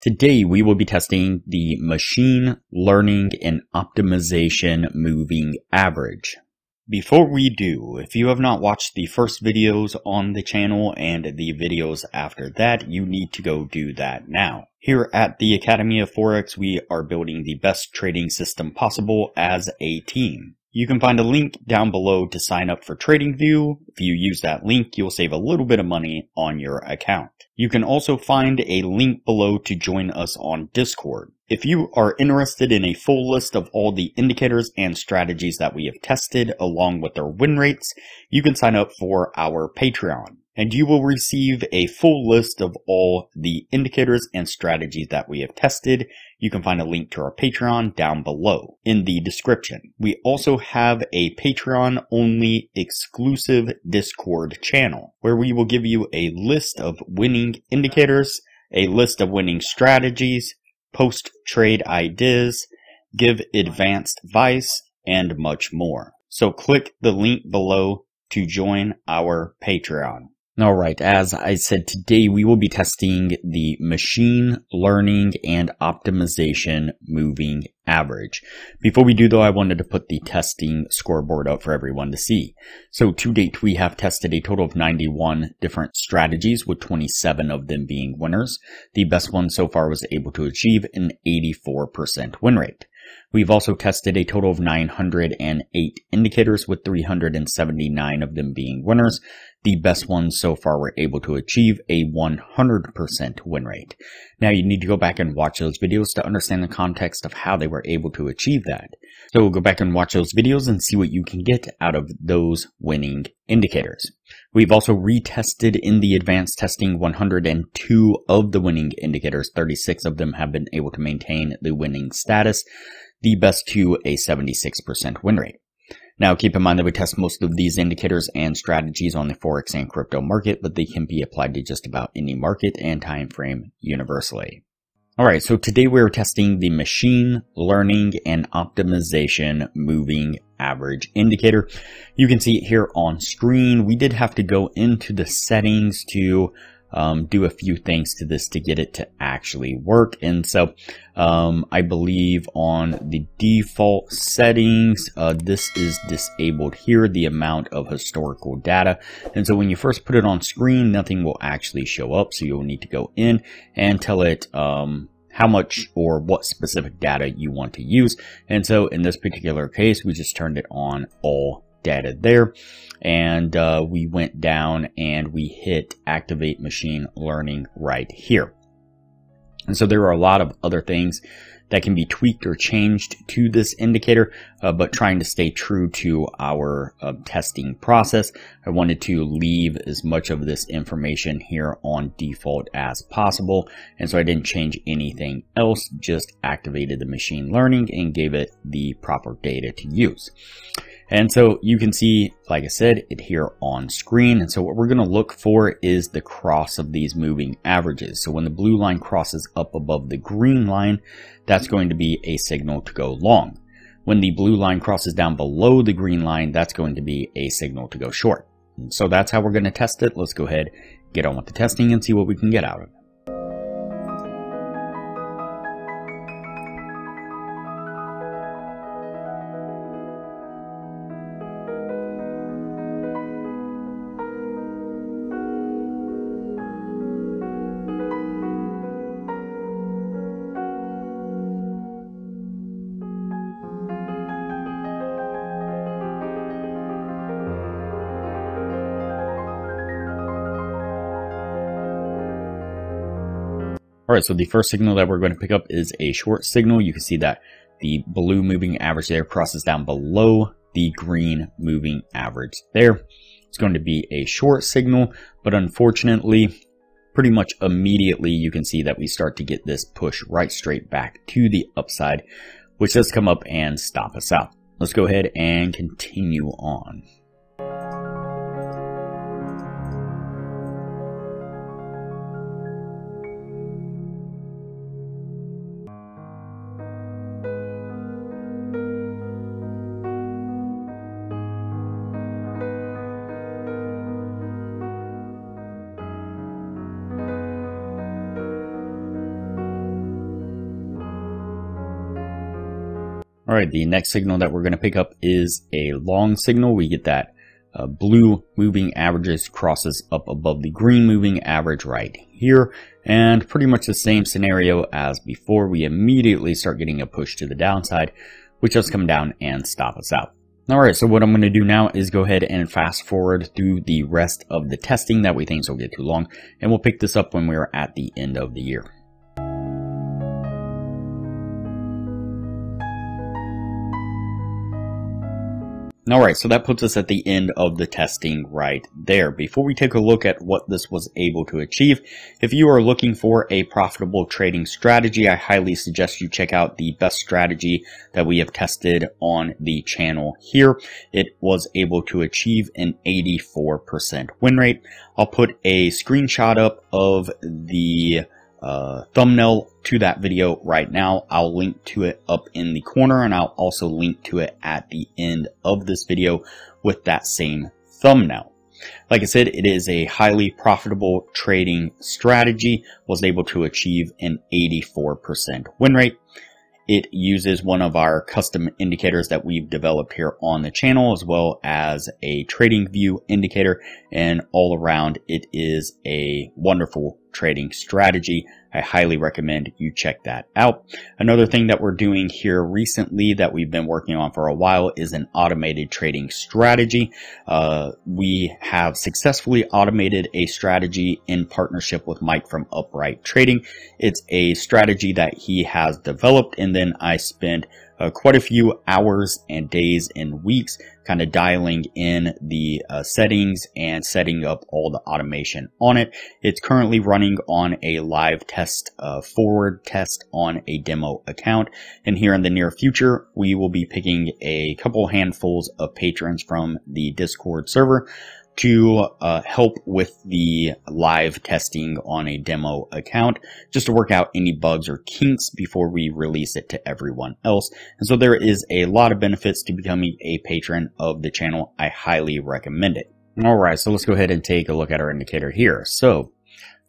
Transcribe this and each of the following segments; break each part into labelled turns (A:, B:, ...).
A: Today we will be testing the machine learning and optimization moving average. Before we do, if you have not watched the first videos on the channel and the videos after that, you need to go do that now. Here at the Academy of Forex, we are building the best trading system possible as a team. You can find a link down below to sign up for Tradingview. If you use that link, you'll save a little bit of money on your account. You can also find a link below to join us on Discord. If you are interested in a full list of all the indicators and strategies that we have tested along with their win rates, you can sign up for our Patreon. And you will receive a full list of all the indicators and strategies that we have tested. You can find a link to our Patreon down below in the description. We also have a Patreon-only exclusive Discord channel where we will give you a list of winning indicators, a list of winning strategies, post-trade ideas, give advanced advice, and much more. So click the link below to join our Patreon. Alright, as I said, today we will be testing the machine learning and optimization moving average. Before we do though, I wanted to put the testing scoreboard up for everyone to see. So to date, we have tested a total of 91 different strategies, with 27 of them being winners. The best one so far was able to achieve an 84% win rate. We've also tested a total of 908 indicators, with 379 of them being winners. The best ones so far were able to achieve a 100% win rate. Now you need to go back and watch those videos to understand the context of how they were able to achieve that. So we'll go back and watch those videos and see what you can get out of those winning indicators. We've also retested in the advanced testing 102 of the winning indicators. 36 of them have been able to maintain the winning status, the best to a 76% win rate. Now, keep in mind that we test most of these indicators and strategies on the Forex and crypto market, but they can be applied to just about any market and time frame universally. Alright, so today we're testing the machine learning and optimization moving average indicator. You can see it here on screen. We did have to go into the settings to do a few things to this to get it to actually work. And so I believe on the default settings, this is disabled here, the amount of historical data. And so when you first put it on screen, nothing will actually show up. So you'll need to go in and tell it how much or what specific data you want to use. And so in this particular case, we just turned it on all data there, and we went down and we hit activate machine learning right here. And so there are a lot of other things that can be tweaked or changed to this indicator, but trying to stay true to our testing process, I wanted to leave as much of this information here on default as possible. And so I didn't change anything else, just activated the machine learning and gave it the proper data to use. And so you can see, like I said, it here on screen. And so what we're going to look for is the cross of these moving averages. So when the blue line crosses up above the green line, that's going to be a signal to go long. When the blue line crosses down below the green line, that's going to be a signal to go short. And so that's how we're going to test it. Let's go ahead, get on with the testing and see what we can get out of it. Alright, so the first signal that we're going to pick up is a short signal. You can see that the blue moving average there crosses down below the green moving average there. It's going to be a short signal, but unfortunately, pretty much immediately you can see that we start to get this push right straight back to the upside, which does come up and stop us out. Let's go ahead and continue on. Alright, the next signal that we're going to pick up is a long signal. We get that blue moving averages crosses up above the green moving average right here, and pretty much the same scenario as before. We immediately start getting a push to the downside, which does come down and stop us out. Alright, so what I'm going to do now is go ahead and fast forward through the rest of the testing. That way things don't get too long, and we'll pick this up when we're at the end of the year. Alright, so that puts us at the end of the testing right there. Before we take a look at what this was able to achieve, if you are looking for a profitable trading strategy, I highly suggest you check out the best strategy that we have tested on the channel here. It was able to achieve an 84% win rate. I'll put a screenshot up of the thumbnail to that video right now. I'll link to it up in the corner, and I'll also link to it at the end of this video with that same thumbnail. Like I said, it is a highly profitable trading strategy. Was able to achieve an 84% win rate. It uses one of our custom indicators that we've developed here on the channel, as well as a Tradingview indicator, and all around it is a wonderful trading strategy. I highly recommend you check that out. Another thing that we're doing here recently that we've been working on for a while is an automated trading strategy. We have successfully automated a strategy in partnership with Mike from Upright Trading. It's a strategy that he has developed, and then I spent quite a few hours and days and weeks kind of dialing in the settings and setting up all the automation on it. It's currently running on a live test, forward test on a demo account. And here in the near future, we will be picking a couple handfuls of patrons from the Discord server to help with the live testing on a demo account, just to work out any bugs or kinks before we release it to everyone else. And so there is a lot of benefits to becoming a patron of the channel. I highly recommend it. Alright, so let's go ahead and take a look at our indicator here. So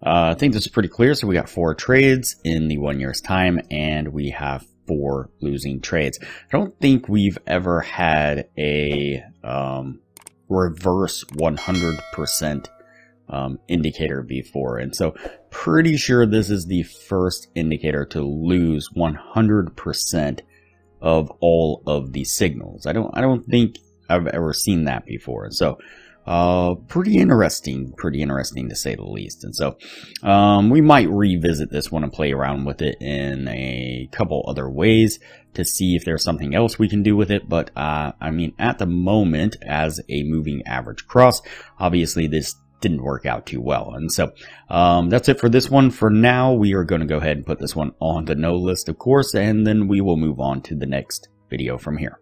A: I think this is pretty clear. So we got 4 trades in the 1 year's time, and we have 4 losing trades. I don't think we've ever had a reverse 100% indicator before, and so pretty sure this is the first indicator to lose 100% of all of the signals. I don't think I've ever seen that before. So pretty interesting to say the least. And so we might revisit this one and play around with it in a couple other ways to see if there's something else we can do with it. But I mean, at the moment, as a moving average cross, obviously this didn't work out too well. And so that's it for this one. For now, we are going to go ahead and put this one on the no list, of course, and then we will move on to the next video from here.